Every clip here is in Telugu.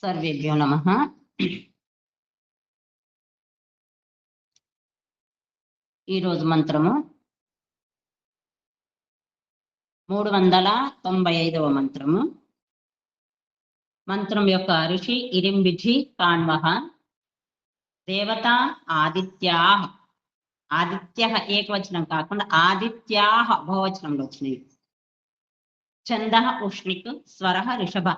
సర్వేభ్యో నమః. ఈరోజు మంత్రము 395వ మంత్రము. మంత్రం యొక్క ఋషి ఇరింబిఠి కాణ్వః. దేవత ఆదిత్యాః. ఆదిత్యః ఏకవచనం కాకుండా ఆదిత్యాః బహువచనంలో వచ్చినవి. ఛందః ఉష్ణిక్, స్వరః రిషభ.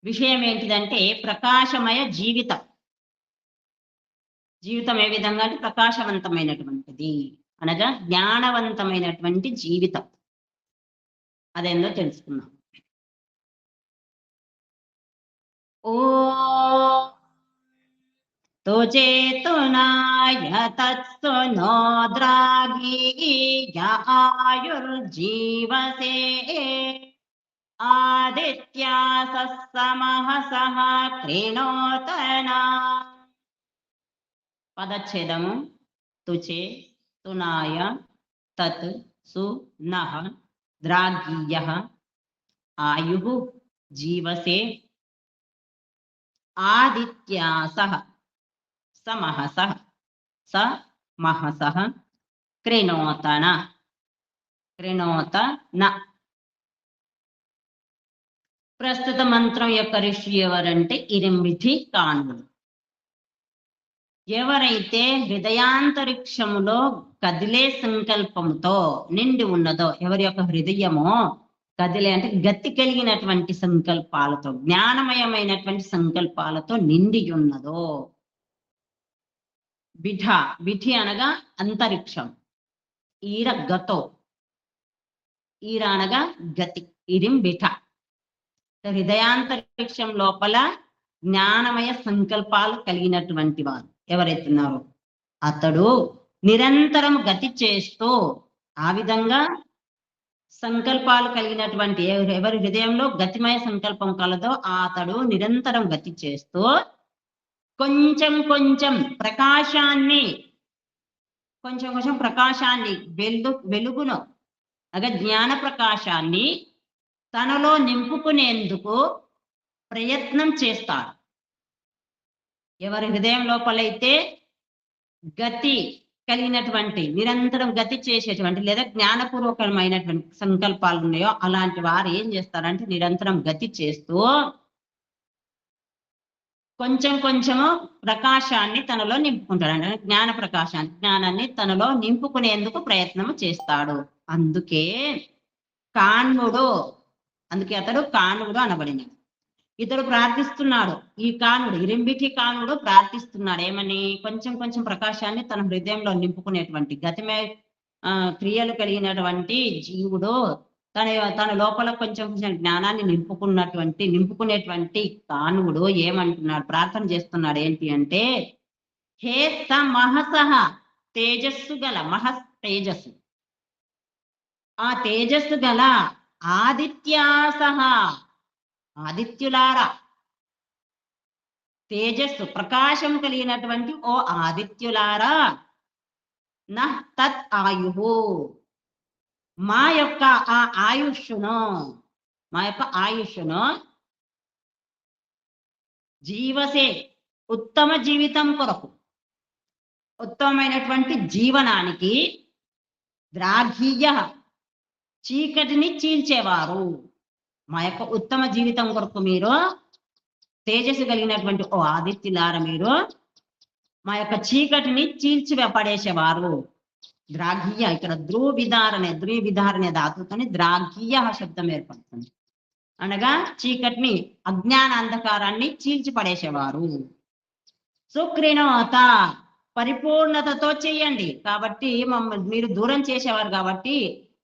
విషయం ఏంటిదంటే ప్రకాశమయ జీవితం. జీవితం ఏ విధంగా అంటే ప్రకాశవంతమైనటువంటిది అనగా జ్ఞానవంతమైనటువంటి జీవితం. అదేందో తెలుసుకుందాం. ఓ తుచేతునాయ తత్సునో ద్రాగీయ ఆయుర్జీవసే ఆదిత్యాసః సమహసః క్రీణోతనా. పదచ్ఛేదము. తుచే తునాయ తత్ సు నః ద్రాగీయః ఆయుః జీవసే ఆదిత్యాసః సమహసః సమహసః క్రీణోతన క్రీణోతన. ప్రస్తుత మంత్రం యొక్క ఋషి ఎవరంటే ఇరింబిఠి కాణ్వుడు. ఎవరైతే హృదయాంతరిక్షములో కదిలే సంకల్పముతో నిండి ఉన్నదో, ఎవరి యొక్క హృదయమో కదిలే అంటే గతి కలిగినటువంటి సంకల్పాలతో, జ్ఞానమయమైనటువంటి సంకల్పాలతో నిండి ఉన్నదో. బిఠి అనగా అంతరిక్షం. ఈర గతో, ఈర అనగా గతి. ఇరిం బిఠ. హృదయాంతరిక్షం లోపల జ్ఞానమయ సంకల్పాలు కలిగినటువంటి వారు ఎవరైతున్నారో అతడు నిరంతరం గతి చేస్తూ, ఆ విధంగా సంకల్పాలు కలిగినటువంటి ఎవరి హృదయంలో గతిమయ సంకల్పం కలదో అతడు నిరంతరం గతి చేస్తూ కొంచెం కొంచెం ప్రకాశాన్ని వెలుగును అనగా జ్ఞాన ప్రకాశాన్ని తనలో నింపుకునేందుకు ప్రయత్నం చేస్తాడు. ఎవరి హృదయం లోపలైతే గతి కలిగినటువంటి నిరంతరం గతి చేసేటువంటి లేదా జ్ఞానపూర్వకమైనటువంటి సంకల్పాలు ఉన్నాయో అలాంటి వారు ఏం చేస్తారంటే నిరంతరం గతి చేస్తూ కొంచెం కొంచెము ప్రకాశాన్ని తనలో నింపుకుంటాడు. అంటే జ్ఞాన ప్రకాశాన్ని, జ్ఞానాన్ని తనలో నింపుకునేందుకు ప్రయత్నం చేస్తాడు. అందుకే అతడు కాణ్వుడు అనబడినాడు. ఇతడు ప్రార్థిస్తున్నాడు. ఈ కాణ్వుడు, ఇరింబిఠి కాణ్వుడు ప్రార్థిస్తున్నాడు ఏమని? కొంచెం కొంచెం ప్రకాశాన్ని తన హృదయంలో నింపుకునేటువంటి గతిమయ క్రియలు కలిగినటువంటి జీవుడు తన లోపల కొంచెం కొంచెం జ్ఞానాన్ని నింపుకునేటువంటి కాణ్వుడు ఏమంటున్నాడు? ప్రార్థన చేస్తున్నాడు. ఏంటి అంటే, హే సమహసః, తేజస్సు గల, తేజస్సు, ఆ తేజస్సు గల ఆదిత్యాసః, ఆదిత్యులారా, తేజస్సు ప్రకాశం కలిగినటువంటి ఓ ఆదిత్యులారా, నః తత్ ఆయుః, మా యొక్క ఆయుష్ను జీవసే, ఉత్తమ జీవితం కొరకు, ఉత్తమమైనటువంటి జీవనానికి, ద్రాఘీయ, చీకటిని చీల్చేవారు, మా యొక్క ఉత్తమ జీవితం కొరకు మీరు తేజస్సు కలిగినటువంటి ఓ ఆదిత్యులార, మీరు మా యొక్క చీకటిని పడేసేవారు. ద్రాఘీయ, ఇక్కడ ద్వివిధారణ ధాతుతోని ద్రాఘీయ శబ్దం ఏర్పడుతుంది. అనగా చీకటిని, అజ్ఞాన అంధకారాన్ని పడేసేవారు. సుక్రీణోత, పరిపూర్ణతతో చెయ్యండి. కాబట్టి మీరు దూరం చేసేవారు కాబట్టి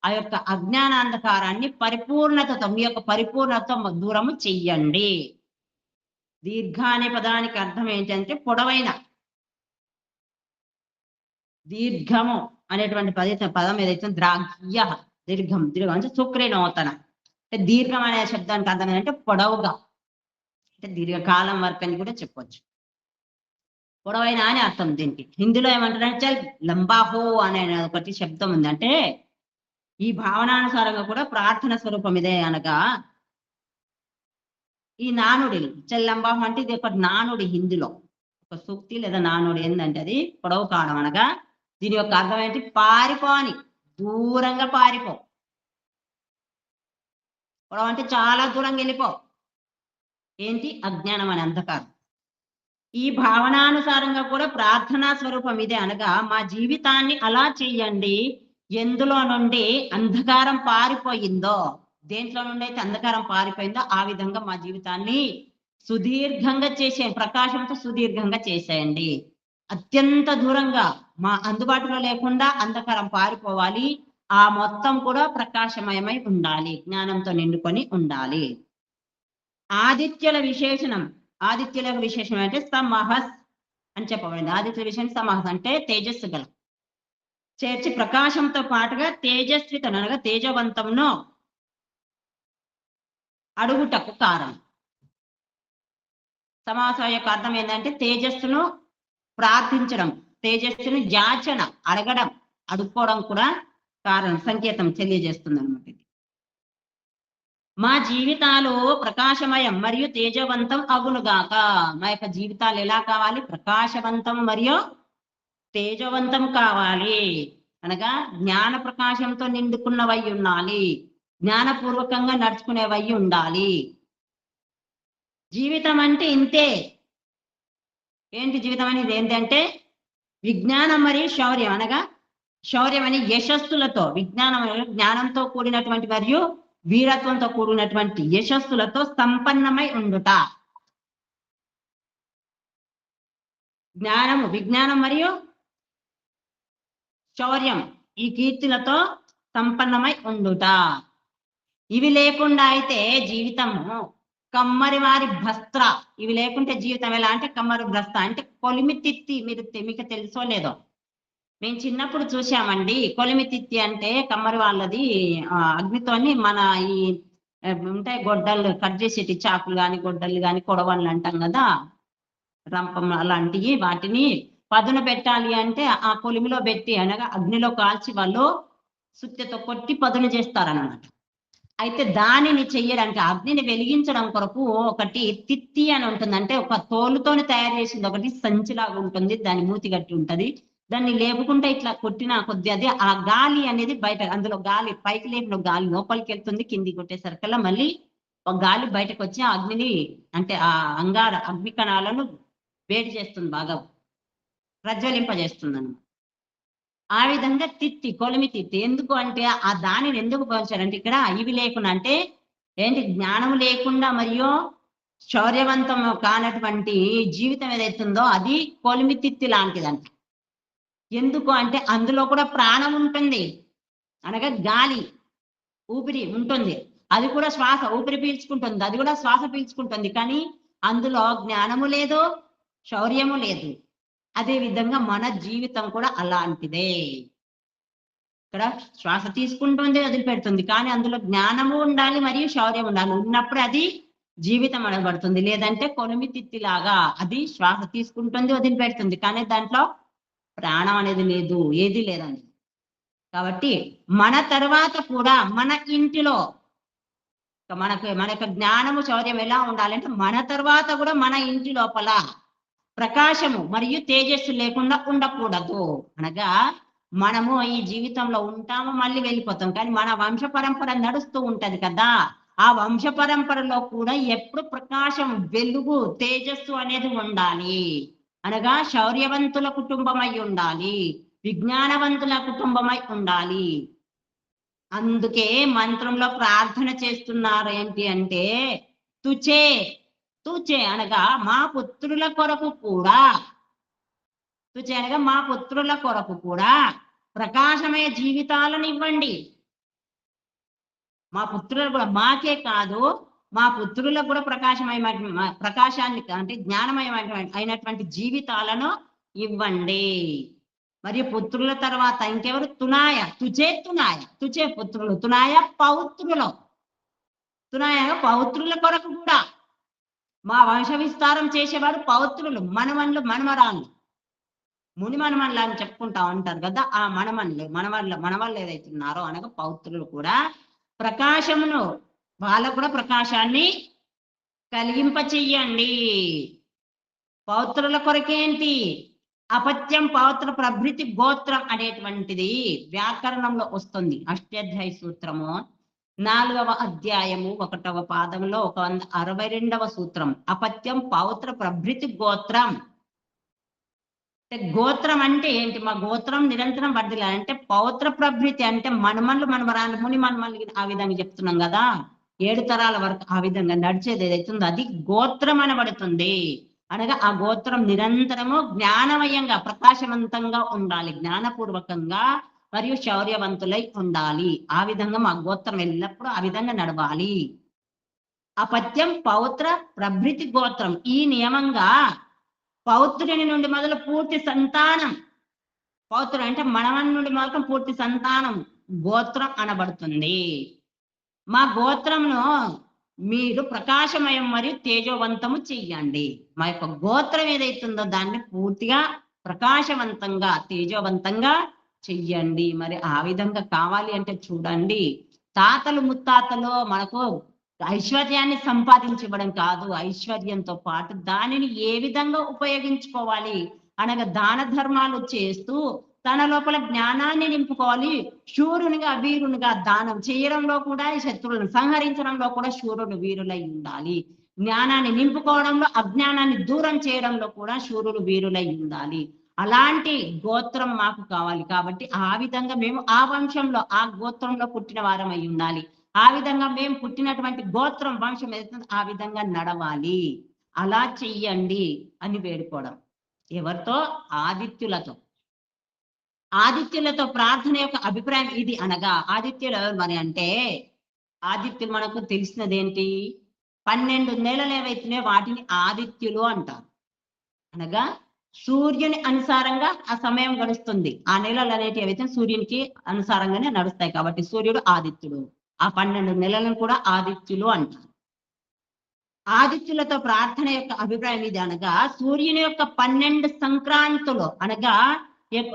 ఆ యొక్క అజ్ఞానాంధకారాన్ని పరిపూర్ణతతో, మీ యొక్క పరిపూర్ణతతో దూరము చెయ్యండి. దీర్ఘ అనే పదానికి అర్థం ఏంటంటే పొడవైన. దీర్ఘము అనేటువంటి పదం ఏదైతే ద్రాఘ్య, దీర్ఘం అంటే సుక్రీణోతన, అంటే దీర్ఘం అనే శబ్దానికి అర్థం ఏంటంటే పొడవుగా, అంటే దీర్ఘకాలం వరకు అని కూడా చెప్పొచ్చు. పొడవైన అని అర్థం దీనికి. హిందీలో ఏమంటారంటే లంబాహో అనే ఒకటి శబ్దం ఉంది. అంటే ఈ భావనానుసారంగా కూడా ప్రార్థన స్వరూపం ఇదే. అనగా ఈ నానుడి చెల్లంబాహం అంటే ఇది ఒక నానుడి హిందీలో ఒక సూక్తి లేదా నానుడి ఏంటంటే అది పొడవు కావడం అనగా దీని యొక్క అర్థం ఏంటి పారిపో అని దూరంగా పారిపో పొడవు అంటే చాలా దూరంగా వెళ్ళిపో ఏంటి అజ్ఞానం అని అంధకారం ఈ భావనానుసారంగా కూడా ప్రార్థనా స్వరూపం ఇదే అనగా మా జీవితాన్ని అలా చెయ్యండి ఎందులో నుండి అంధకారం పారిపోయిందో దేంట్లో నుండి అయితే అంధకారం పారిపోయిందో ఆ విధంగా మా జీవితాన్ని సుదీర్ఘంగా చేసేయండి ప్రకాశంతో సుదీర్ఘంగా చేసేయండి అత్యంత దూరంగా మా అందుబాటులో లేకుండా అంధకారం పారిపోవాలి ఆ మొత్తం కూడా ప్రకాశమయమై ఉండాలి జ్ఞానంతో నిండుకొని ఉండాలి ఆదిత్యుల విశేషణం ఆదిత్యుల యొక్క విశేషణం అంటే సమహస్ అని చెప్పబడింది ఆదిత్యుల విశేషం సమహస్ అంటే తేజస్సు గల చేర్చి ప్రకాశంతో పాటుగా తేజస్వితను అనగా తేజవంతంను అడుగుటకు కారణం సమాసం యొక్క అర్థం ఏంటంటే తేజస్సును ప్రార్థించడం తేజస్సును యాచన అడగడం అడుక్కోవడం కూడా కారణం సంకేతం తెలియజేస్తుంది అనమాట ఇది మా జీవితాలు ప్రకాశమయం మరియు తేజవంతం అగునుగాక మా యొక్క జీవితాలు ఎలా కావాలి ప్రకాశవంతం మరియు తేజవంతం కావాలి అనగా జ్ఞాన ప్రకాశంతో నిండుకున్నవై ఉండాలి జ్ఞానపూర్వకంగా నడుచుకునేవై ఉండాలి జీవితం అంటే ఇంతే ఏంటి జీవితం అనేది ఏంటంటే విజ్ఞానం మరియు శౌర్యం అనగా శౌర్యం అని యశస్సులతో విజ్ఞానం జ్ఞానంతో కూడినటువంటి మరియు వీరత్వంతో కూడినటువంటి యశస్సులతో సంపన్నమై ఉండుట జ్ఞానము విజ్ఞానం మరియు శౌర్యం ఈ కీర్తులతో సంపన్నమై ఉండుట ఇవి లేకుండా అయితే జీవితము కమ్మరి వారి భస్త్ర ఇవి లేకుంటే జీవితం ఎలా అంటే కమ్మరి భ్రస్త అంటే కొలిమితిత్తి మీకు తెలుసో లేదో మేము చిన్నప్పుడు చూసామండి కొలిమితిత్తి అంటే కమ్మరి వాళ్ళది అగ్నితోని మన ఈ ఉంటాయి గొడ్డలు కట్ చేసేటి చాకులు కానీ గొడ్డలు కానీ కొడవళ్ళు అంటాం కదా రంపం అలాంటివి వాటిని పదును పెట్టాలి అంటే ఆ కొలిమిలో పెట్టి అనగా అగ్నిలో కాల్చి వాళ్ళు సుత్తెతో కొట్టి పదును చేస్తారన్నమాట అయితే దానిని చెయ్యడానికి అగ్నిని వెలిగించడం కొరకు ఒకటి తిత్తి అని ఉంటుంది అంటే ఒక తోలుతోని తయారు చేసింది ఒకటి సంచిలాగా ఉంటుంది దాని మూతి గట్టి ఉంటది దాన్ని లేపుకుంటే ఇట్లా కొట్టిన కొద్ది అది ఆ గాలి అనేది బయట అందులో గాలి పైకి లేపిన గాలి లోపలికి వెళ్తుంది కిందికి కొట్టేసరికల్లా మళ్ళీ ఒక గాలి బయటకు వచ్చి ఆ అగ్నిని అంటే ఆ అంగార అగ్ని కణాలను వేడి చేస్తుంది బాగా ప్రజ్వలింపజేస్తుంది అన్నమాట ఆ విధంగా తిత్తి కొలిమి తిత్తి ఎందుకు అంటే ఆ దానిని ఎందుకు పోల్చారంటే ఇక్కడ ఇవి లేకుండా అంటే ఏంటి జ్ఞానం లేకుండా మరియు శౌర్యవంతం కానటువంటి జీవితం ఏదైతుందో అది కొలిమి తిత్తి లాంటిదంట ఎందుకు అంటే అందులో కూడా ప్రాణం ఉంటుంది అనగా గాలి ఊపిరి ఉంటుంది అది కూడా శ్వాస ఊపిరి పీల్చుకుంటుంది అది కూడా శ్వాస పీల్చుకుంటుంది కానీ అందులో జ్ఞానము లేదు శౌర్యము లేదు అదే విధంగా మన జీవితం కూడా అలాంటిదే ఇక్కడ శ్వాస తీసుకుంటుంది వదిలిపెడుతుంది కానీ అందులో జ్ఞానము ఉండాలి మరియు శౌర్యం ఉండాలి ఉన్నప్పుడు అది జీవితం అనబడుతుంది లేదంటే కొలిమి తిత్తిలాగా అది శ్వాస తీసుకుంటుంది వదిలిపెడుతుంది కానీ దాంట్లో ప్రాణం అనేది లేదు ఏది లేదండి కాబట్టి మన తర్వాత కూడా మన ఇంటిలో మన యొక్క జ్ఞానము శౌర్యం ఎలా ఉండాలంటే మన తర్వాత కూడా మన ఇంటి లోపల ప్రకాశము మరియు తేజస్సు లేకుండా ఉండకూడదు అనగా మనము ఈ జీవితంలో ఉంటాము మళ్ళీ వెళ్ళిపోతాం కానీ మన వంశ పరంపర నడుస్తూ ఉంటది కదా ఆ వంశ పరంపరలో కూడా ఎప్పుడు ప్రకాశం వెలుగు తేజస్సు అనేది ఉండాలి అనగా శౌర్యవంతుల కుటుంబమై ఉండాలి విజ్ఞానవంతుల కుటుంబమై ఉండాలి అందుకే మంత్రంలో ప్రార్థన చేస్తున్నారు ఏంటి అంటే తుచే తుచే అనగా మా పుత్రుల కొరకు కూడా తుచే అనగా మా పుత్రుల కొరకు కూడా ప్రకాశమయ జీవితాలను ఇవ్వండి మా పుత్రులకు కూడా మాకే కాదు మా పుత్రులకు కూడా ప్రకాశాన్ని అంటే అయినటువంటి జీవితాలను ఇవ్వండి మరియు పుత్రుల తర్వాత ఇంకెవరు తునాయ తుచే పుత్రులు తునాయ పౌత్రులు తునాయ పౌత్రుల కొరకు కూడా మా వంశ విస్తారం చేసేవాడు పౌత్రులు మనమన్లు మనమరాళ్ళు ముని మనమన్లు అని చెప్పుకుంటా ఉంటారు కదా ఆ మనవాళ్ళు ఏదైతే ఉన్నారో అనగా పౌత్రులు కూడా ప్రకాశమును వాళ్ళకు కూడా ప్రకాశాన్ని కలిగింప చెయ్యండి. పౌత్రుల కొరకేంటి? అపత్యం పౌత్ర ప్రభృతి గోత్రం అనేటువంటిది వ్యాకరణంలో వస్తుంది. అష్టాధ్యాయ సూత్రము 4వ అధ్యాయము 1వ పాదంలో 162వ సూత్రం. అపత్యం పౌత్ర ప్రభృతి గోత్రం. గోత్రం అంటే ఏంటి? మా గోత్రం నిరంతరం వర్ధిల్లాలంటే పౌత్ర ప్రభృతి అంటే మనమన్లు మనమరాలు ముని మనమల్ని ఆ విధంగా చెప్తున్నాం కదా, 7 తరాల వరకు ఆ విధంగా నడిచేది ఏదైతుందో అది గోత్రం అనబడుతుంది. అనగా ఆ గోత్రం నిరంతరము జ్ఞానమయంగా ప్రకాశవంతంగా ఉండాలి, జ్ఞానపూర్వకంగా మరియు శౌర్యవంతులై ఉండాలి. ఆ విధంగా మా గోత్రం ఎల్లప్పుడూ ఆ విధంగా నడవాలి. అపత్యం పౌత్ర ప్రభృతి గోత్రం ఈ నియమంగా పౌత్రుని నుండి మొదలు పూర్తి సంతానం, పౌత్రుడు అంటే మనవన్ నుండి మొదలు పూర్తి సంతానం గోత్రం అనబడుతుంది. మా గోత్రంను మీరు ప్రకాశమయం మరియు తేజోవంతము చెయ్యండి. మా యొక్క గోత్రం ఏదైతుందో దాన్ని పూర్తిగా ప్రకాశవంతంగా తేజోవంతంగా చెయ్యండి. మరి ఆ విధంగా కావాలి అంటే చూడండి, తాతలు ముత్తాతలు మనకు ఐశ్వర్యాన్ని సంపాదించివ్వడం కాదు, ఐశ్వర్యంతో పాటు దానిని ఏ విధంగా ఉపయోగించుకోవాలి అనగా దాన ధర్మాలు చేస్తూ తన లోపల జ్ఞానాన్ని నింపుకోవాలి. శూరునిగా వీరునిగా దానం చేయడంలో కూడా, శత్రువులను సంహరించడంలో కూడా శూరులు వీరులై ఉండాలి. జ్ఞానాన్ని నింపుకోవడంలో, అజ్ఞానాన్ని దూరం చేయడంలో కూడా శూరులు వీరులై ఉండాలి. అలాంటి గోత్రం మాకు కావాలి. కాబట్టి ఆ విధంగా మేము ఆ వంశంలో ఆ గోత్రంలో పుట్టిన వారం అయి ఉండాలి. ఆ విధంగా మేము పుట్టినటువంటి గోత్రం వంశం ఏదైతుందో ఆ విధంగా నడవాలి. అలా చెయ్యండి అని వేడుకోవడం. ఎవరితో? ఆదిత్యులతో. ఆదిత్యులతో ప్రార్థన యొక్క అభిప్రాయం ఇది. అనగా ఆదిత్యులు ఎవరు మరి అంటే, ఆదిత్యులు మనకు తెలిసినదేంటి? 12 నెలలు ఏవైతున్నాయో వాటిని ఆదిత్యులు అంటారు. అనగా సూర్యుని అనుసారంగా ఆ సమయం గడుస్తుంది. ఆ నెలలు అనేటివి ఏవైతే సూర్యునికి అనుసారంగానే నడుస్తాయి. కాబట్టి సూర్యుడు ఆదిత్యుడు. ఆ 12 నెలలను కూడా ఆదిత్యులు అంటారు. ఆదిత్యులతో ప్రార్థన యొక్క అభిప్రాయం ఇది. అనగా సూర్యుని యొక్క 12 సంక్రాంతులు, అనగా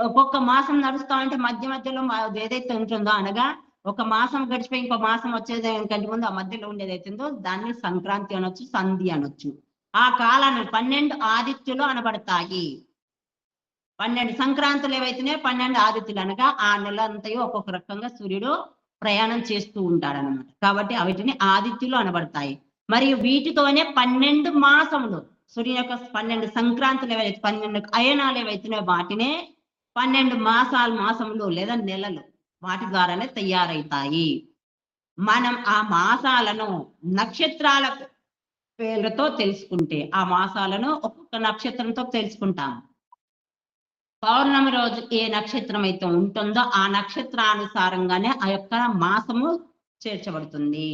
ఒక్కొక్క మాసం నడుస్తా ఉంటే మధ్య మధ్యలో ఏదైతే ఉంటుందో, అనగా ఒక మాసం గడిచిపోయి ఇంకో మాసం వచ్చేది కంటే ముందు ఆ మధ్యలో ఉండేది అవుతుందో దాన్ని సంక్రాంతి అనొచ్చు, సంధి అనొచ్చు. ఆ కాలాన్ని 12 ఆదిత్యులు అనబడతాయి. 12 సంక్రాంతులు ఏవైతున్నాయో 12 ఆదిత్యులు, అనగా ఆ నెల అంతయో ఒక్కొక్క రకంగా సూర్యుడు ప్రయాణం చేస్తూ ఉంటాడనమాట. కాబట్టి వీటిని ఆదిత్యులు అనబడతాయి. మరియు వీటితోనే 12 మాసములు, సూర్యుని యొక్క 12 సంక్రాంతులు ఏవైతే 12 అయనాలు ఏవైతున్నాయో వాటినే 12 మాసములు లేదా నెలలు, వాటి ద్వారానే తయారవుతాయి. మనం ఆ మాసాలను నక్షత్రాల పేర్లతో తెలుసుకుంటే, ఆ మాసాలను ఒక్కొక్క నక్షత్రంతో తెలుసుకుంటాం. పౌర్ణమి రోజు ఏ నక్షత్రం అయితే ఉంటుందో ఆ నక్షత్రానుసారంగానే ఆ యొక్క మాసము చేర్చబడుతుంది.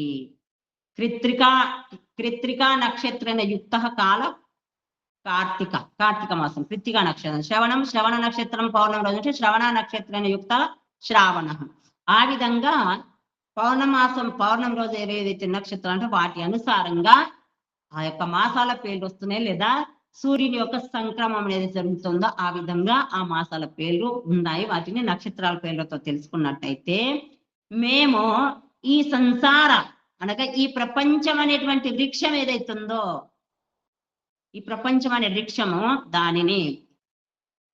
కృత్రికా నక్షత్రేణ యుక్త కాల కార్తీక మాసం, కృత్తికా నక్షత్రం. శ్రవణ నక్షత్రం పౌర్ణమి రోజు అంటే శ్రవణ నక్షత్రేణ యుక్త శ్రావణ. ఆ విధంగా పౌర్ణమి రోజు ఏదైతే నక్షత్రం అంటే వాటి అనుసారంగా ఆ యొక్క మాసాల పేర్లు వస్తున్నాయి. లేదా సూర్యుని యొక్క సంక్రమం ఏది జరుగుతుందో ఆ విధంగా ఆ మాసాల పేర్లు ఉన్నాయి. వాటిని నక్షత్రాల పేర్లతో తెలుసుకున్నట్టయితే మేము ఈ సంసార, అనగా ఈ ప్రపంచం అనేటువంటి వృక్షం ఏదైతుందో, ఈ ప్రపంచం అనే వృక్షము, దానిని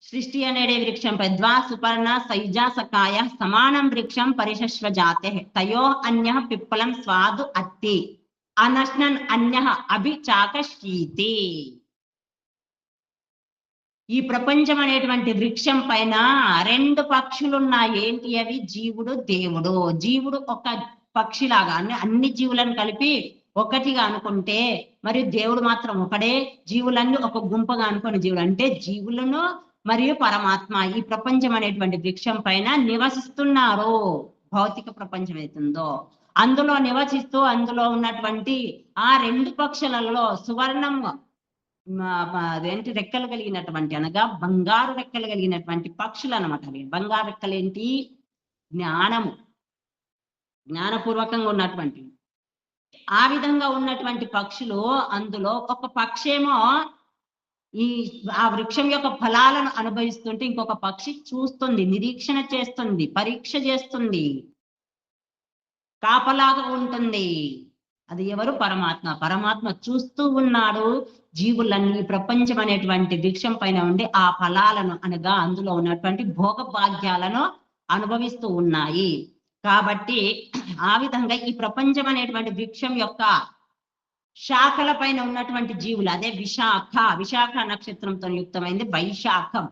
సృష్టి అనేది వృక్షంపై ద్వా సుపర్ణ సైజా సకాయ సమానం వృక్షం పరిశశ్వ జాతే తయో అన్య పిప్పలం స్వాదు అత్తి అనశ్నన్ అన్య అభిచాకశీతి. ఈ ప్రపంచం అనేటువంటి వృక్షం పైన 2 పక్షులున్నాయి. ఏంటి అవి? జీవుడు, దేవుడు. జీవుడు ఒక పక్షిలాగా అన్ని జీవులను కలిపి ఒకటిగా అనుకుంటే, మరియు దేవుడు మాత్రం ఒకడే. జీవులన్నీ ఒక గుంపగా అనుకుని జీవులు అంటే జీవులను మరియు పరమాత్మ ఈ ప్రపంచం అనేటువంటి వృక్షం పైన నివసిస్తున్నారు. భౌతిక ప్రపంచం అవుతుందో అందులో నివసిస్తూ అందులో ఉన్నటువంటి ఆ 2 పక్షులలో సువర్ణం అదేంటి రెక్కలు కలిగినటువంటి, అనగా బంగారు రెక్కలు కలిగినటువంటి పక్షులు అనమాట. అవి బంగారు రెక్కలు ఏంటి? జ్ఞానము, జ్ఞానపూర్వకంగా ఉన్నటువంటి ఆ విధంగా ఉన్నటువంటి పక్షులు. అందులో ఒక పక్షేమో ఆ వృక్షం యొక్క ఫలాలను అనుభవిస్తుంటే ఇంకొక పక్షి చూస్తుంది, నిరీక్షణ చేస్తుంది, పరీక్ష చేస్తుంది, కాపలాగా ఉంటుంది. అది ఎవరు? పరమాత్మ. పరమాత్మ చూస్తూ ఉన్నాడు జీవులన్నీ, ప్రపంచం అనేటువంటి వృక్షం పైన ఉండి ఆ ఫలాలను అనగా అందులో ఉన్నటువంటి భోగ భాగ్యాలను అనుభవిస్తూ ఉన్నాయి. కాబట్టి ఆ విధంగా ఈ ప్రపంచం అనేటువంటి వృక్షం యొక్క శాఖల పైన ఉన్నటువంటి జీవులు, అదే విశాఖ, విశాఖ నక్షత్రంతో యుక్తమైంది వైశాఖం.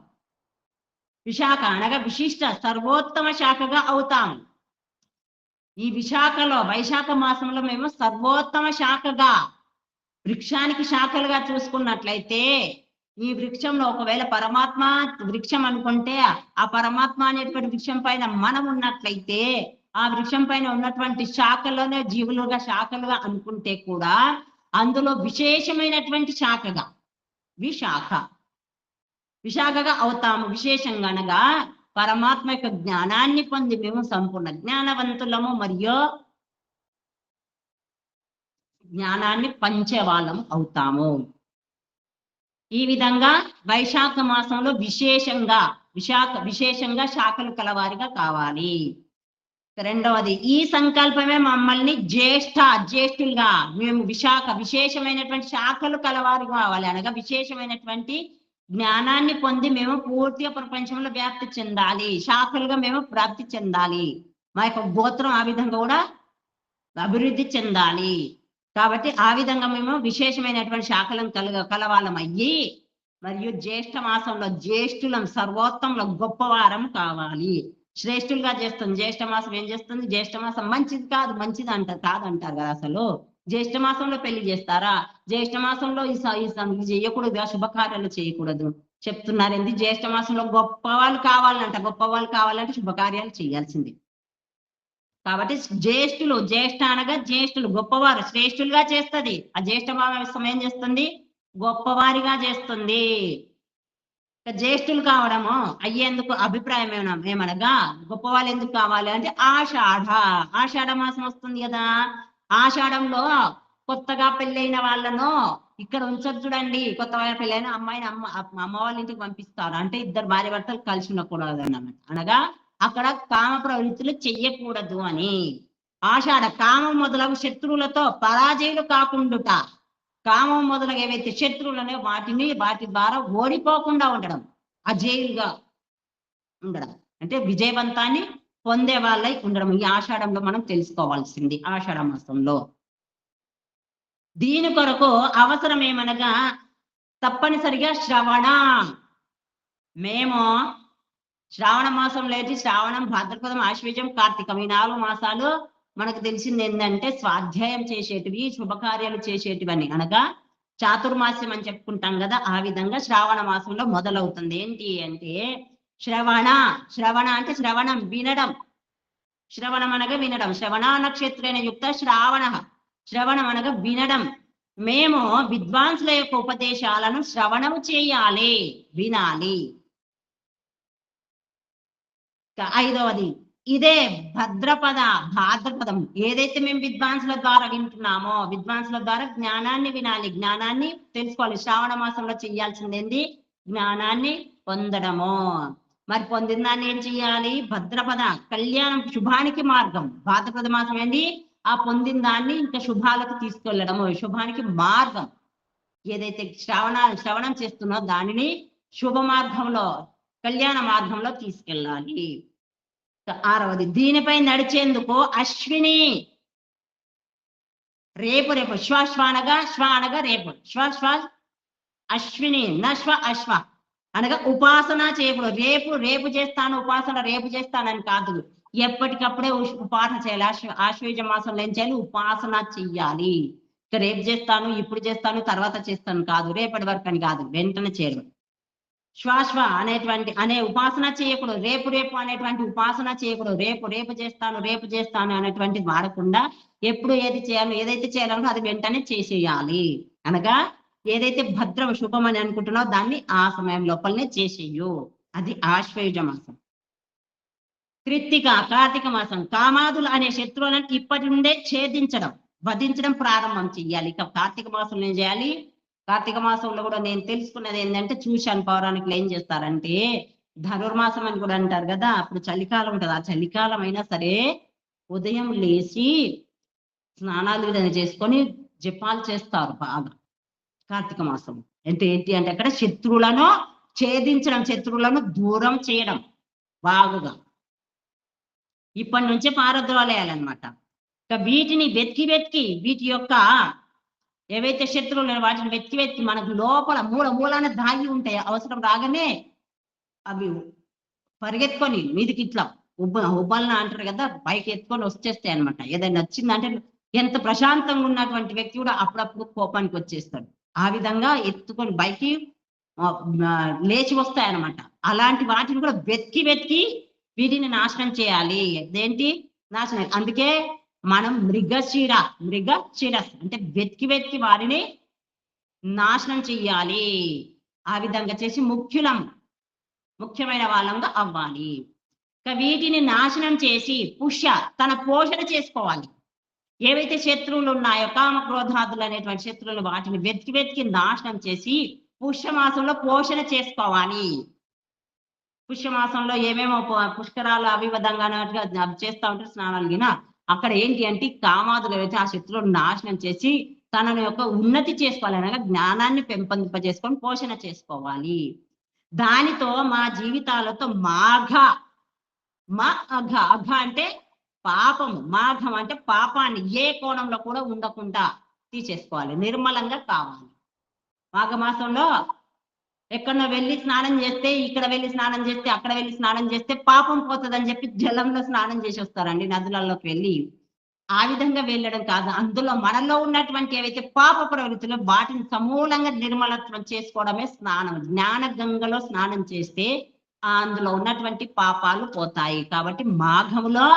విశాఖ అనగా విశిష్ట సర్వోత్తమ శాఖగా అవుతాము. ఈ విశాఖలో వైశాఖ మాసంలో మేము సర్వోత్తమ శాఖగా, వృక్షానికి శాఖలుగా చూసుకున్నట్లయితే ఈ వృక్షంలో ఒకవేళ పరమాత్మ వృక్షం అనుకుంటే ఆ పరమాత్మ అనేటువంటి వృక్షం పైన మనం ఉన్నట్లయితే ఆ వృక్షం పైన ఉన్నటువంటి శాఖలోనే జీవులుగా శాఖలుగా అనుకుంటే కూడా అందులో విశేషమైనటువంటి శాఖగా విశాఖగా అవుతాము. విశేషంగా అనగా పరమాత్మ యొక్క జ్ఞానాన్ని పొంది మేము సంపూర్ణ జ్ఞానవంతులము మరియు జ్ఞానాన్ని పంచే వాళ్ళము అవుతాము. ఈ విధంగా వైశాఖ మాసంలో విశేషంగా శాఖలు కలవారిగా కావాలి. రెండవది, ఈ సంకల్పమే మమ్మల్ని జ్యేష్ఠులుగా, మేము విశేషమైనటువంటి శాఖలు కలవారు కావాలి అనగా విశేషమైనటువంటి జ్ఞానాన్ని పొంది మేము పూర్తిగా ప్రపంచంలో వ్యాప్తి చెందాలి, శాఖలుగా మేము ప్రాప్తి చెందాలి, మా యొక్క గోత్రం ఆ విధంగా కూడా అభివృద్ధి చెందాలి. కాబట్టి ఆ విధంగా మేము విశేషమైనటువంటి శాఖలను కలవాలం అయ్యి మరియు జ్యేష్ఠ మాసంలో జ్యేష్ఠులం సర్వోత్తమంలో గొప్పవారం కావాలి. శ్రేష్ఠులుగా చేస్తుంది. జ్యేష్ఠ మాసం ఏం చేస్తుంది? జ్యేష్ఠ మాసం మంచిది మంచిది కాదంటారు కదా. అసలు జ్యేష్ఠ మాసంలో పెళ్లి చేస్తారా? జ్యేష్ఠ మాసంలో ఈ చేయకూడదు, శుభకార్యాలు చేయకూడదు చెప్తున్నారు. ఏంది? జ్యేష్ఠ మాసంలో గొప్పవాళ్ళు కావాలంటే శుభకార్యాలు చేయాల్సింది. కాబట్టి జ్యేష్ఠ అనగా జ్యేష్ఠులు గొప్పవారు శ్రేష్ఠులుగా చేస్తుంది. ఆ జ్యేష్ఠ మాసం ఏం చేస్తుంది? గొప్పవారిగా చేస్తుంది. జ్యేష్ఠులు కావడము అయ్యేందుకు అభిప్రాయం ఏమనగా గొప్పవాళ్ళు ఎందుకు కావాలి అంటే ఆషాఢ మాసం వస్తుంది కదా. ఆషాఢంలో కొత్తగా పెళ్ళైన వాళ్ళను ఇక్కడ ఉంచరు చూడండి. కొత్తగా పెళ్ళైన అమ్మాయిని అమ్మ వాళ్ళ ఇంటికి పంపిస్తారు. అంటే ఇద్దరు భార్య భర్తలు కలిసి ఉండకూడదు అన్నమాట. అనగా అక్కడ కామ ప్రవృత్తులు చెయ్యకూడదు అని. ఆషాఢ కామం మొదలగు శత్రువులతో పరాజయులు కాకుండుట, కామం మొదలగు ఏవైతే శత్రువులనే వాటి ద్వారా ఓడిపోకుండా ఉండడం, అజేయులుగా ఉండడం అంటే విజయవంతాన్ని పొందే వాళ్ళై ఉండడం ఈ ఆషాఢంలో మనం తెలుసుకోవాల్సింది. ఆషాఢ మాసంలో దీని కొరకు అవసరం ఏమనగా తప్పనిసరిగా శ్రవణ. మేము శ్రావణ మాసం లేదు, శ్రావణం, భాద్రపదం, ఆశ్వేజం, కార్తీకం ఈ 4 మాసాలు మనకు తెలిసింది ఏంటంటే స్వాధ్యాయం చేసేటివి, శుభకార్యాలు చేసేటివని అనగా చాతుర్మాస్యం అని చెప్పుకుంటాం కదా. ఆ విధంగా శ్రావణ మాసంలో మొదలవుతుంది. ఏంటి అంటే శ్రవణ అంటే శ్రవణం వినడం. శ్రవణం అనగా వినడం. శ్రవణ నక్షత్రేణ యుక్త శ్రవణం అనగా వినడం. మేము విద్వాంసుల యొక్క ఉపదేశాలను శ్రవణం చేయాలి, వినాలి. ఐదవది, ఇదే భాద్రపదం ఏదైతే మేము విద్వాంసుల ద్వారా వింటున్నామో విద్వాంసుల ద్వారా జ్ఞానాన్ని వినాలి, జ్ఞానాన్ని తెలుసుకోవాలి. శ్రావణ మాసంలో చేయాల్సింది జ్ఞానాన్ని పొందడము. మరి పొందిన దాన్ని ఏం చెయ్యాలి? భద్రపద కళ్యాణం, శుభానికి మార్గం. భాద్రపద మాసం ఏంటి? ఆ పొందిన దాన్ని ఇంకా శుభాలకు తీసుకెళ్ళడము, శుభానికి మార్గం. ఏదైతే శ్రవణం చేస్తున్నో దానిని శుభ మార్గంలో, కళ్యాణ మార్గంలో తీసుకెళ్ళాలి. 6వది, దీనిపై నడిచేందుకు అశ్విని రేపు శ్వ అనగా రేపు, అశ్విని అశ్వ అనగా ఉపాసన చేయకూడదు. రేపు చేస్తాను ఉపాసన, రేపు చేస్తానని కాదు, ఎప్పటికప్పుడే ఉపాసన చేయాలి. ఆశ్వేజ మాసంలో ఏం చేయాలి? ఉపాసన చెయ్యాలి. రేపు చేస్తాను, ఇప్పుడు చేస్తాను, తర్వాత చేస్తాను కాదు, రేపటి వరకు అని కాదు, వెంటనే చేయడం. అనే ఉపాసన చేయకూడదు. రేపు అనేటువంటి ఉపాసన చేయకూడదు. రేపు చేస్తాను అనేటువంటిది వాడకుండా ఎప్పుడు ఏదైతే చేయాలనుకో అది వెంటనే చేసేయాలి. అనగా ఏదైతే భద్రం శుభం అని అనుకుంటున్నావు దాన్ని ఆ సమయం లోపలనే చేసేయు. అది ఆశ్వేజ మాసం. కార్తీక మాసం కామాదులు అనే శత్రువులను ఇప్పటి నుండే వధించడం ప్రారంభం చెయ్యాలి. ఇక కార్తీక మాసంలో ఏం చేయాలి? కార్తీక మాసంలో కూడా నేను తెలుసుకున్నది ఏంటంటే చూశాను, పౌరాణికులు ఏం చేస్తారంటే ధనుర్మాసం అని కూడా అంటారు కదా. అప్పుడు చలికాలం ఉంటుంది. ఆ చలికాలం అయినా సరే ఉదయం లేచి స్నానాలు చేసుకొని జపాలు చేస్తారు బాగా కార్తీక మాసం. ఏంటి అంటే అక్కడ శత్రువులను ఛేదించడం, శత్రువులను దూరం చేయడం బాగుగా ఇప్పటి నుంచే పారద్రోలేయాలన్నమాట. ఇక వీటిని వెతికి వీటి యొక్క ఏవైతే శత్రువులు వాటిని వెతికి మనకు లోపల మూలాన దాగి ఉంటాయి. అవసరం రాగానే అవి పరిగెత్తుకొని మీదికి ఇట్లా ఉబ్బలన అంటారు కదా, పైకి ఎత్తుకొని వచ్చేస్తాయి అనమాట. ఏదైనా నచ్చిందంటే ఎంత ప్రశాంతంగా ఉన్నటువంటి వ్యక్తి కూడా అప్పుడప్పుడు కోపానికి వచ్చేస్తాడు. ఆ విధంగా ఎత్తుకొని బైకి లేచి వస్తాయన్నమాట. అలాంటి వాటిని కూడా వెతికి వీటిని నాశనం చేయాలి. అదేంటి నాశనం. అందుకే మనం మృగశిర అంటే వెతికి వారిని నాశనం చెయ్యాలి. ఆ విధంగా చేసి ముఖ్యమైన వాళ్ళంగా అవ్వాలి. వీటిని నాశనం చేసి తన పోషణ చేసుకోవాలి. ఏవైతే శత్రువులు ఉన్నాయో కామ క్రోధాదులు అనేటువంటి శత్రువులు వాటిని వెతికి నాశనం చేసి పుష్యమాసంలో పోషణ చేసుకోవాలి. పుష్యమాసంలో ఏమేమో పుష్కరాలు అవి విధంగా చేస్తూ ఉంటారు స్నానాలు గిన. అక్కడ ఏంటి అంటే కామాదులు ఏవైతే ఆ శత్రువులను నాశనం చేసి తనను యొక్క ఉన్నతి చేసుకోవాలి, అనగా జ్ఞానాన్ని పెంపొందింపజేసుకొని పోషణ చేసుకోవాలి. దానితో మా జీవితాలతో అఘ అంటే పాపము, మాఘం అంటే పాపాన్ని ఏ కోణంలో కూడా ఉండకుండా తీసేసుకోవాలి, నిర్మలంగా కావాలి. మాఘమాసంలో ఎక్కడో వెళ్ళి స్నానం చేస్తే, ఇక్కడ వెళ్ళి స్నానం చేస్తే, అక్కడ వెళ్ళి స్నానం చేస్తే పాపం పోతుందని చెప్పి జలంలో స్నానం చేసి వస్తారండి నదులలోకి వెళ్ళి. ఆ విధంగా వెళ్ళడం కాదు. అందులో మనలో ఉన్నటువంటి ఏవైతే పాప ప్రవృత్తులు వాటిని సమూలంగా నిర్మలత్వం చేసుకోవడమే స్నానం. జ్ఞాన గంగలో స్నానం చేస్తే అందులో ఉన్నటువంటి పాపాలు పోతాయి. కాబట్టి మాఘంలో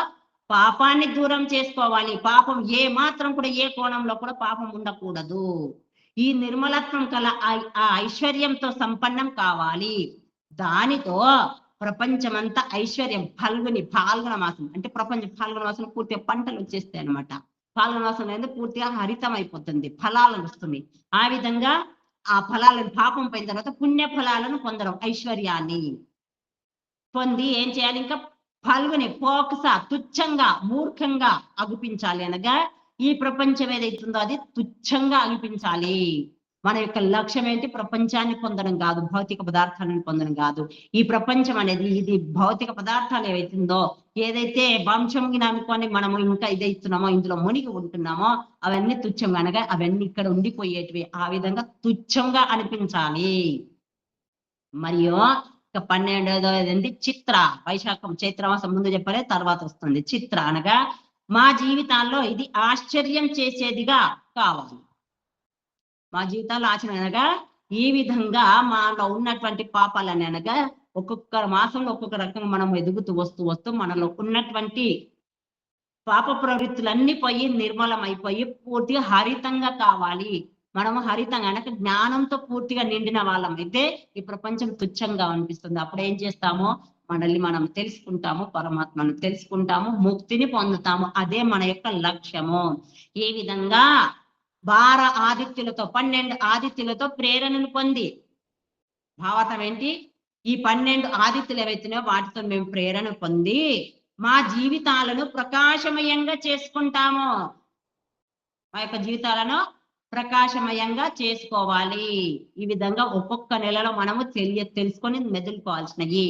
పాపాన్ని దూరం చేసుకోవాలి. పాపం ఏ మాత్రం కూడా ఏ కోణంలో కూడా పాపం ఉండకూడదు. ఈ నిర్మలత్వం కల ఆ ఐశ్వర్యంతో సంపన్నం కావాలి. దానితో ప్రపంచమంతా ఐశ్వర్యం. పాల్గొన మాసం అంటే పాల్గొన మాసం పూర్తిగా పంటలు వచ్చేస్తాయి అనమాట. పాల్గొన మాసం అనేది పూర్తిగా హరితం అయిపోతుంది, ఫలాలను వస్తుంది. ఆ విధంగా ఆ ఫలాలను పాపం పోయిన తర్వాత పుణ్య ఫలాలను పొందడం, ఐశ్వర్యాన్ని పొంది ఏం చేయాలి, ఇంకా తుచ్చంగా మూర్ఖంగా అగుపించాలి. అనగా ఈ ప్రపంచం ఏదైతుందో అది తుచ్చంగా అనిపించాలి. మన యొక్క లక్ష్యం ఏంటి, ప్రపంచాన్ని పొందడం కాదు, భౌతిక పదార్థాలను పొందడం కాదు. ఈ ప్రపంచం అనేది ఇది భౌతిక పదార్థాలు ఏవైతుందో, ఏదైతే వంశం అనుకొని మనము ఇంకా ఇదైతున్నామో, ఇందులో మునిగి ఉంటున్నామో అవన్నీ తుచ్చంగా, అనగా అవన్నీ ఇక్కడ ఉండిపోయేటివి. ఆ విధంగా తుచ్చంగా అనిపించాలి. మరియు 12వ చిత్ర, వైశాఖం చైత్రమాసం ముందు చెప్పలే, తర్వాత వస్తుంది చిత్ర. అనగా మా జీవితాల్లో ఇది ఆశ్చర్యం చేసేదిగా కావాలి. మా జీవితాల్లో ఆచరణ అనగా ఈ విధంగా మాలో ఉన్నటువంటి పాపాలని, అనగా ఒక్కొక్క మాసంలో ఒక్కొక్క రకంగా మనం ఎదుగుతూ వస్తూ మనలో ఉన్నటువంటి పాప ప్రవృత్తులన్నీ పోయి నిర్మలం అయిపోయి పూర్తిగా హరితంగా కావాలి. మనము హరితంగా అనగా జ్ఞానంతో పూర్తిగా నిండిన వాళ్ళం అయితే ఈ ప్రపంచం తుచ్చంగా అనిపిస్తుంది. అప్పుడు ఏం చేస్తామో మనల్ని మనం తెలుసుకుంటాము, పరమాత్మను తెలుసుకుంటాము, ముక్తిని పొందుతాము. అదే మన యొక్క లక్ష్యము. ఈ విధంగా 12 ఆదిత్యులతో ప్రేరణను పొంది, భావతం ఏంటి, ఈ 12 ఆదిత్యులు ఏవైతున్నాయో వాటితో మేము ప్రేరణ పొంది మా జీవితాలను ప్రకాశమయంగా చేసుకుంటాము. మా యొక్క జీవితాలను ప్రకాశమయంగా చేసుకోవాలి. ఈ విధంగా ఒక్కొక్క నెలలో మనము తెలుసుకొని మెదులుకోవాల్సినవి.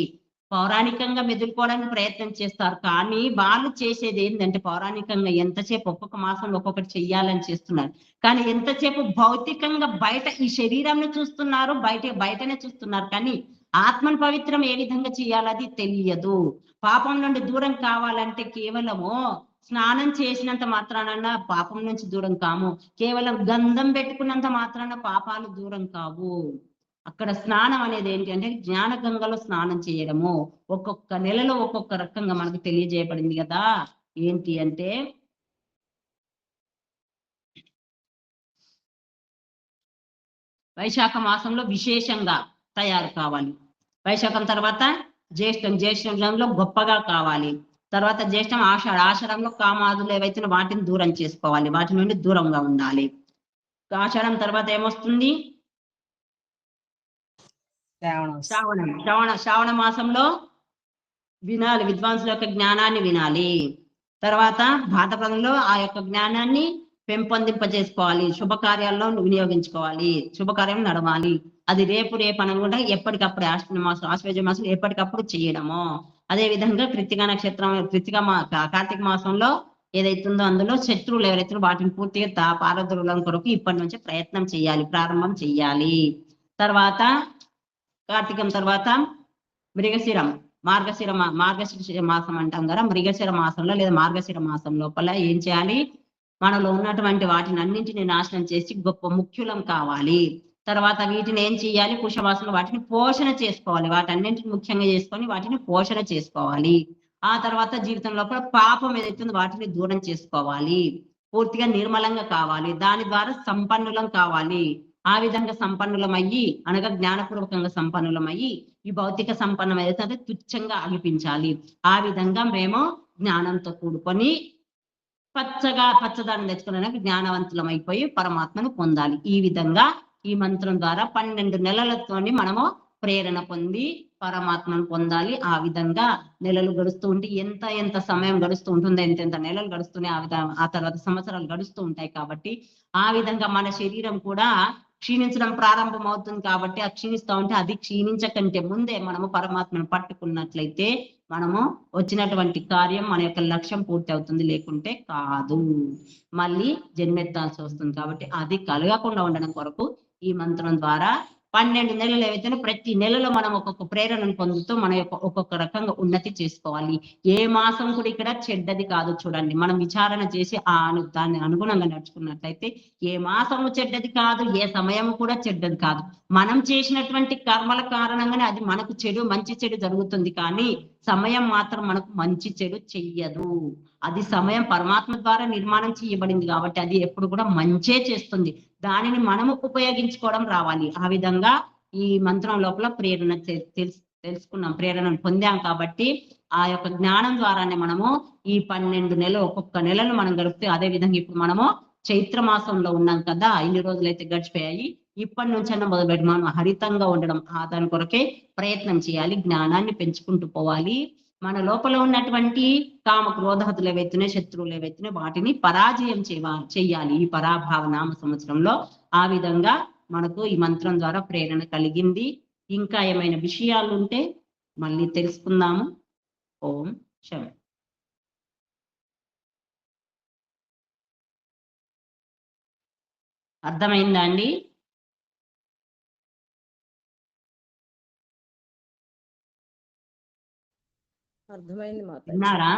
పౌరాణికంగా మెదులుకోవడానికి ప్రయత్నం చేస్తారు, కానీ వాళ్ళు చేసేది ఏంటంటే పౌరాణికంగా ఎంతసేపు ఒక్కొక్క మాసంలో ఒక్కొక్కటి చెయ్యాలని చేస్తున్నారు. కానీ ఎంతసేపు భౌతికంగా బయట ఈ శరీరంను చూస్తున్నారు, బయటనే చూస్తున్నారు. కానీ ఆత్మను పవిత్రం ఏ విధంగా చేయాలది తెలియదు. పాపం నుండి దూరం కావాలంటే కేవలము స్నానం చేసినంత మాత్రాన పాపం నుంచి దూరం కాము. కేవలం గంధం పెట్టుకున్నంత మాత్రాన పాపాలు దూరం కావు. అక్కడ స్నానం అనేది ఏంటి అంటే జ్ఞాన గంగలో స్నానం చేయడము. ఒక్కొక్క నెలలో ఒక్కొక్క రకంగా మనకు తెలియజేయబడింది కదా. ఏంటి అంటే వైశాఖ మాసంలో విశేషంగా తయారు కావాలి. వైశాఖం తర్వాత జ్యేష్ఠంలో గొప్పగా కావాలి. తర్వాత జ్యేష్ఠం ఆషాఢంలో కామాదులు ఏవైతే వాటిని దూరం చేసుకోవాలి, వాటి నుండి దూరంగా ఉండాలి. ఆషాఢం తర్వాత ఏమొస్తుంది, శ్రావణ మాసంలో వినాలి, విద్వాంసుల యొక్క జ్ఞానాన్ని వినాలి. తర్వాత భారతపదంలో ఆ యొక్క జ్ఞానాన్ని పెంపొందింపజేసుకోవాలి, శుభకార్యాల్లో వినియోగించుకోవాలి, శుభకార్యం నడవాలి. అది రేపు అనకుండా ఎప్పటికప్పుడు ఆశ్వేజ మాసం ఎప్పటికప్పుడు చేయడము. అదే విధంగా కృత్తిక నక్షత్రం, కార్తీక మాసంలో ఏదైతుందో అందులో శత్రువులు ఎవరైతే వాటిని పూర్తిగా పారద్రోలం కొరకు ఇప్పటి నుంచి ప్రయత్నం చేయాలి, ప్రారంభం చెయ్యాలి. తర్వాత కార్తీకం తర్వాత మృగశిరం, మార్గశిర మాసం అంటాం కదా. మృగశిర మాసంలో లేదా మార్గశిర మాసం లోపల ఏం చేయాలి, మనలో ఉన్నటువంటి వాటిని అన్నింటిని నాశనం చేసి గొప్ప ముఖ్యులం కావాలి. తర్వాత వీటిని ఏం చేయాలి, పుష్యమాసంలో వాటిని పోషణ చేసుకోవాలి, వాటన్నింటిని ముఖ్యంగా చేసుకొని వాటిని పోషణ చేసుకోవాలి. ఆ తర్వాత జీవితం లోపల పాపం ఏదైతుందో వాటిని దూరం చేసుకోవాలి, పూర్తిగా నిర్మలంగా కావాలి, దాని ద్వారా సంపన్నులం కావాలి. ఆ విధంగా సంపన్నులమయ్యి అనగా జ్ఞానపూర్వకంగా సంపన్నులమయ్యి ఈ భౌతిక సంపన్నం ఏదైతే తుచ్చంగా అగిపించాలి. ఆ విధంగా మేము జ్ఞానంతో కూడుకొని పచ్చదనం తెచ్చుకునే జ్ఞానవంతులం అయిపోయి పరమాత్మను పొందాలి. ఈ విధంగా ఈ మంత్రం ద్వారా 12 నెలలతోని మనము ప్రేరణ పొంది పరమాత్మను పొందాలి. ఆ విధంగా నెలలు గడుస్తూ ఉంటే ఎంత సమయం గడుస్తూ ఉంటుంది, ఎంత నెలలు గడుస్తూనే ఆ తర్వాత సంవత్సరాలు గడుస్తూ ఉంటాయి. కాబట్టి ఆ విధంగా మన శరీరం కూడా క్షీణించడం ప్రారంభం అవుతుంది. కాబట్టి ఆ క్షీణిస్తూ ఉంటే అది క్షీణించకంటే ముందే మనము పరమాత్మను పట్టుకున్నట్లయితే మనము వచ్చినటువంటి కార్యం, మన యొక్క లక్ష్యం పూర్తి అవుతుంది, లేకుంటే కాదు, మళ్ళీ జన్మెత్తాల్సి వస్తుంది. కాబట్టి అది కలగకుండా ఉండడం కొరకు ఈ మంత్రం ద్వారా 12 నెలలు ఏవైతే ప్రతి నెలలో మనం ఒక్కొక్క ప్రేరణను పొందుతూ మన యొక్క ఒక్కొక్క రకంగా ఉన్నతి చేసుకోవాలి. ఏ మాసం కూడా ఇక్కడ చెడ్డది కాదు. చూడండి, మనం విచారణ చేసి దాన్ని అనుగుణంగా నడుచుకున్నట్లయితే ఏ మాసము చెడ్డది కాదు, ఏ సమయం కూడా చెడ్డది కాదు. మనం చేసినటువంటి కర్మల కారణంగానే అది మనకు మంచి చెడు జరుగుతుంది. కానీ సమయం మాత్రం మనకు మంచి చెడు చెయ్యదు. అది సమయం పరమాత్మ ద్వారా నిర్మాణం చేయబడింది కాబట్టి అది ఎప్పుడు కూడా మంచే చేస్తుంది. దానిని మనము ఉపయోగించుకోవడం రావాలి. ఆ విధంగా ఈ మంత్రం లోపల ప్రేరణ తెలుసుకున్నాం, ప్రేరణను పొందాం. కాబట్టి ఆ యొక్క జ్ఞానం ద్వారానే మనము ఈ 12 నెలలు ఒక్కొక్క నెలను మనం గడిపితే, అదే విధంగా ఇప్పుడు మనము చైత్ర మాసంలో ఉన్నాం కదా, ఇన్ని రోజులైతే గడిచిపోయాయి. ఇప్పటి నుంచైనా మొదలుపెట్టి మనం హరితంగా ఉండడం, దాని కొరకే ప్రయత్నం చేయాలి, జ్ఞానాన్ని పెంచుకుంటూ పోవాలి. మన లోపల ఉన్నటువంటి కామ క్రోధాతులు ఏవైతున్నాయి, శత్రువులు ఏవైతున్నాయి, వాటిని పరాజయం చెయ్యాలి ఈ పరాభావ నామ సంవత్సరంలో. ఆ విధంగా మనకు ఈ మంత్రం ద్వారా ప్రేరణ కలిగింది. ఇంకా ఏమైనా విషయాలు ఉంటే మళ్ళీ తెలుసుకుందాము. ఓం శం. అర్థమైందా అండి? అర్థమైంది మాతాజీ. విన్నారా?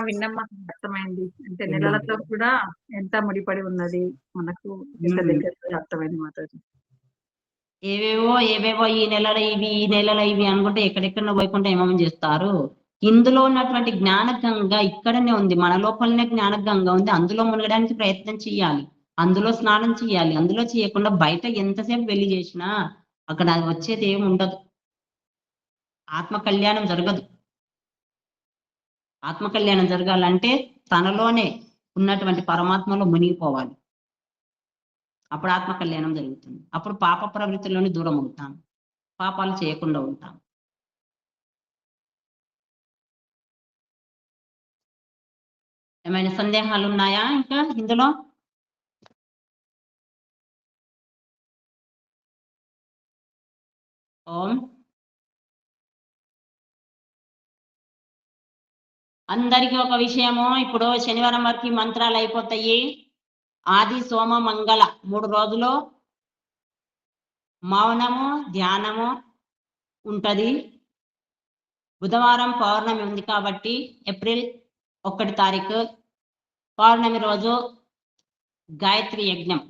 విన్నమ్మా, అర్థమైంది. అంటే నెలలతో కూడా ఎంత ముడిపడి ఉన్నది మనకు ఎంత దగ్గర అర్థమైంది మాతాజీ. ఏవేవో ఈ నెలల ఇవి అనుకుంటే ఎక్కడెక్కడ పోయకుండా ఏమేమి చేస్తారు. ఇందులో ఉన్నటువంటి జ్ఞానగంగా ఇక్కడనే ఉంది, మన లోపలనే జ్ఞానగంగా ఉంది. అందులో మునగడానికి ప్రయత్నం చేయాలి, అందులో స్నానం చేయాలి. అందులో చేయకుండా బయట ఎంతసేపు వెళ్ళి చేసినా అక్కడ వచ్చేది ఏమి ఉండదు, ఆత్మ కళ్యాణం జరగదు. ఆత్మ కళ్యాణం జరగాలంటే తనలోనే ఉన్నటువంటి పరమాత్మలో మునిగిపోవాలి, అప్పుడు ఆత్మ కళ్యాణం జరుగుతుంది. అప్పుడు పాప ప్రవృత్తిలోని దూరం అవుతాం, పాపాలు చేయకుండా ఉంటాం. ఏమైనా సందేహాలు ఉన్నాయా ఇంకా ఇందులో? ఓం. అందరికీ ఒక విషయము, ఇప్పుడు శనివారం వరకు మంత్రాలు అయిపోతాయి. ఆది సోమ మంగళ 3 రోజులు మౌనము ధ్యానము ఉంటది. బుధవారం పౌర్ణమి ఉంది కాబట్టి ఏప్రిల్ 1 తారీఖు పౌర్ణమి రోజు గాయత్రి యజ్ఞం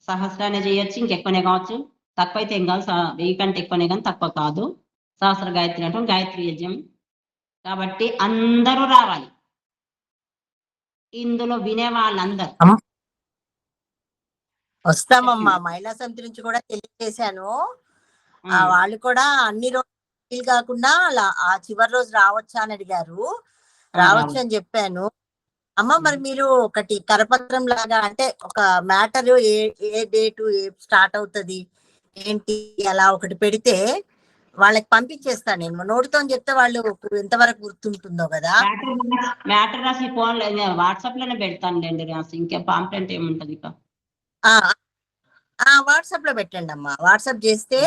సహస్రాన్ని చేయొచ్చు, ఇంకెక్కువనే కావచ్చు, తక్కువైతే ఏం కాదు, 1000 కంటే ఎక్కువనే కానీ తక్కువ కాదు. సహస్ర గాయత్రి అంటే గాయత్రి యజ్ఞం కాబట్టి అందరూ రావాలి. ఇందులో వినే వాళ్ళందరూ వస్తామమ్మా. మహిళా సమితి నుంచి కూడా తెలియజేశాను, వాళ్ళు కూడా అన్ని రోజులు కాకుండా ఆ చివరి రోజు రావచ్చా అని అడిగారు. రావచ్చు అని చెప్పాను. అమ్మ, మరి మీరు ఒకటి కరపత్రం లాగా, అంటే ఒక మ్యాటర్ ఏ డేటు స్టార్ట్ అవుతుంది ఏంటి అలా ఒకటి పెడితే వాళ్ళకి పంపించేస్తాను నేను. నోటితో చెప్తే వాళ్ళు ఎంతవరకు గుర్తుంటుందో కదా. మ్యాటర్ రాసి ఫోన్ వాట్సాప్ లోనే పెడతానులేండి రాసి, ఇంకా పాంప్లెంట్ ఏముంటది ఇక. వాట్సాప్ లో పెట్టండి అమ్మా. వాట్సాప్ చేస్తే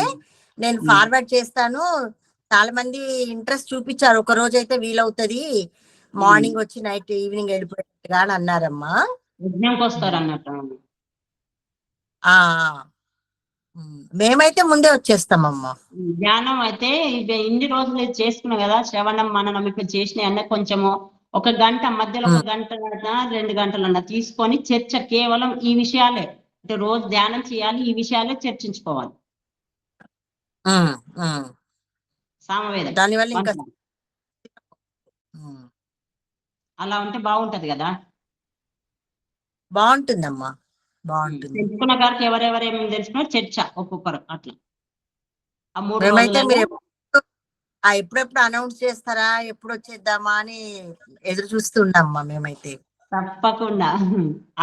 నేను ఫార్వర్డ్ చేస్తాను. చాలా మంది ఇంట్రెస్ట్ చూపించారు. ఒక రోజు అయితే వీలవుతుంది, మార్నింగ్ వచ్చి నైట్ ఈవినింగ్ వెళ్ళిపోయేట్టుగా అని అన్నారమ్మా. యజ్ఞంకి వస్తారు అన్నట్టు. మేమైతే ముందే వచ్చేస్తామమ్మా. ధ్యానం అయితే ఇన్ని రోజులు చేసుకున్నాం కదా, శ్రవణం మననం ఇప్పుడు చేసినాయి అన్న కొంచెము ఒక గంట మధ్యలో, ఒక గంట 2 గంటలన్నా తీసుకొని చర్చ కేవలం ఈ విషయాలే, అంటే రోజు ధ్యానం చేయాలి, ఈ విషయాలే చర్చించుకోవాలి. సామవేదం దానివల్ల ఇంకా అలా ఉంటే బాగుంటది కదా. బాగుంటుందమ్మా, బాగుంటుంది. తెలుసుకున్న గారికి ఎవరెవరు ఏమేమి తెలుసుకున్నా చర్చ ఒక్కొక్కరు అట్లా. ఆ 3 మేమైతే రోజులలో మీరు ఎప్పుడెప్పుడు అనౌన్స్ చేస్తారా, ఎప్పుడు వచ్చేద్దామా అని ఎదురు చూస్తున్నామ్మా మేమైతే. తప్పకుండా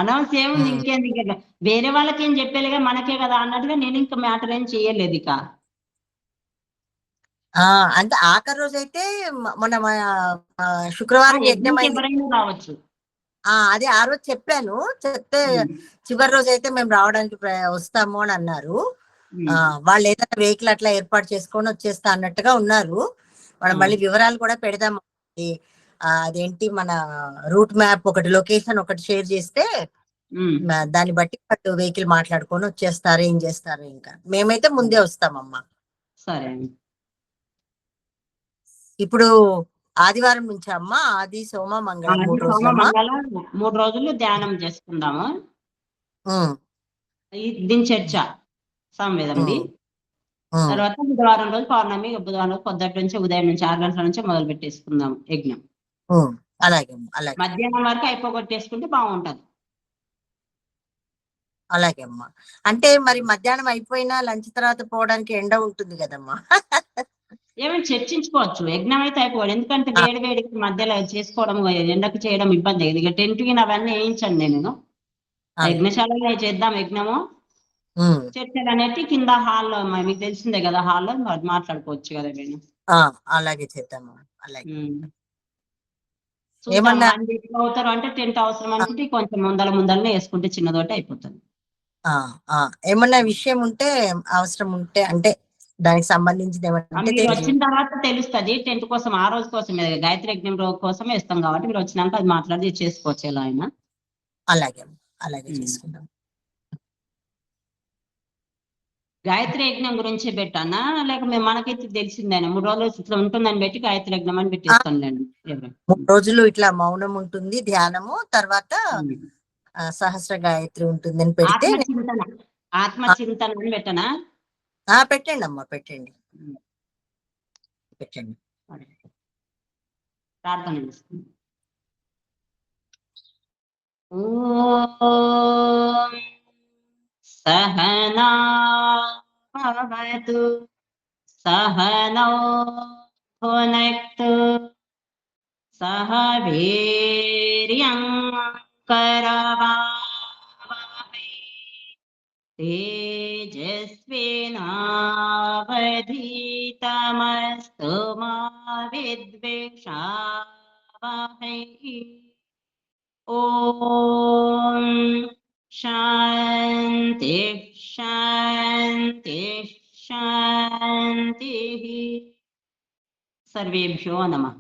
అనౌన్స్ ఏముంది, ఇంకేంది, ఇంకా వేరే వాళ్ళకి ఏం చెప్పేదిగా మనకే కదా అన్నట్టుగా నేను ఇంకా మ్యాటర్ ఏం చేయలేదు ఇక. అంటే ఆఖరి రోజు అయితే మన శుక్రవారం యజ్ఞం ఎవరైనా రావచ్చు. అదే ఆ రోజు చెప్పాను. చెప్తే చివరి రోజు అయితే మేము రావడానికి వస్తాము అని అన్నారు. వాళ్ళు ఏదైనా వెహికల్ అట్లా ఏర్పాటు చేసుకొని వచ్చేస్తా అన్నట్టుగా ఉన్నారు. మనం మళ్ళీ వివరాలు కూడా పెడదాం. అదేంటి మన రూట్ మ్యాప్ ఒకటి, లొకేషన్ ఒకటి షేర్ చేస్తే దాన్ని బట్టి వాళ్ళు వెహికల్ మాట్లాడుకొని వచ్చేస్తారు. ఏం చేస్తారు, ఇంకా మేమైతే ముందే వస్తామమ్మా. సరే. ఇప్పుడు ఆదివారం నుంచి అమ్మా, ఆది సోమ మంగళం 3 రోజులు ధ్యానం చేసుకుందాము. దీని చర్చ సామవేదంది. తర్వాత బుధవారం రోజు పౌర్ణమి, బుధవారం రోజు పొద్దుటి నుంచి ఉదయం నుంచి 6 గంటల నుంచి మొదలు పెట్టేసుకుందాం యజ్ఞం. అలాగే అలాగే. మధ్యాహ్నం వరకు అయిపోగొట్టేసుకుంటే బాగుంటది. అలాగే అమ్మా. అంటే మరి మధ్యాహ్నం అయిపోయినా లంచ్ తర్వాత పోవడానికి ఎండ ఉంటుంది కదమ్మా. ఏమైనా చర్చించుకోవచ్చు. యజ్ఞం అయితే అయిపోవాలి, ఎందుకంటే వేడి వేడికి మధ్యలో చేసుకోవడం, ఎండకు చేయడం ఇబ్బంది. ఇక టెంట్ కి అవన్నీ వేయించండి నేను. యజ్ఞశాలలో చేద్దాం యజ్ఞము. చర్చలు అనేది కింద హాల్లో, మీకు తెలిసిందే కదా, హాల్లో మాట్లాడుకోవచ్చు కదా నేను. అలాగే చేద్దాము. అలాగే. ఏమన్నా అవుతారు అంటే టెంట్ అవసరం అనుకుంటే కొంచెం ముందలనే వేసుకుంటే చిన్నదోటి అయిపోతుంది. ఏమన్నా విషయం ఉంటే, అవసరం ఉంటే, అంటే దానికి సంబంధించింది ఏమంటే వచ్చిన తర్వాత తెలుస్తుంది. టెంట్ కోసం ఆ రోజు కోసం గాయత్రి యజ్ఞం రోజు కోసం వేస్తాం కాబట్టి మీరు వచ్చినాక అది మాట్లాడి చేసుకోవచ్చు ఎలా అయినా. అలాగే అలాగే చేసుకుందాం. గాయత్రి యజ్ఞం గురించి పెట్టానా, లేక మనకైతే తెలిసిందేనా 3 రోజులు ఇట్లా ఉంటుందని పెట్టి గాయత్రి యజ్ఞం అని పెట్టేస్తానులేండి. 3 రోజులు ఇట్లా మౌనం ఉంటుంది, ధ్యానము, తర్వాత సహస్ర గాయత్రి ఉంటుంది అని పెడితే ఆత్మచింతన అని పెట్టనా? పెట్టండి అమ్మా, పెట్టండి పెట్టండి. ప్రార్థన చేస్తుంది. ఓం సహనా భవతు సహనౌ భునక్తు సహ వీర్యం కరవావహై తేజస్వినావధీతమస్తు మా విద్విషావహై. ఓం శాంతి శాంతి శాంతి. సర్వేభ్యో నమః.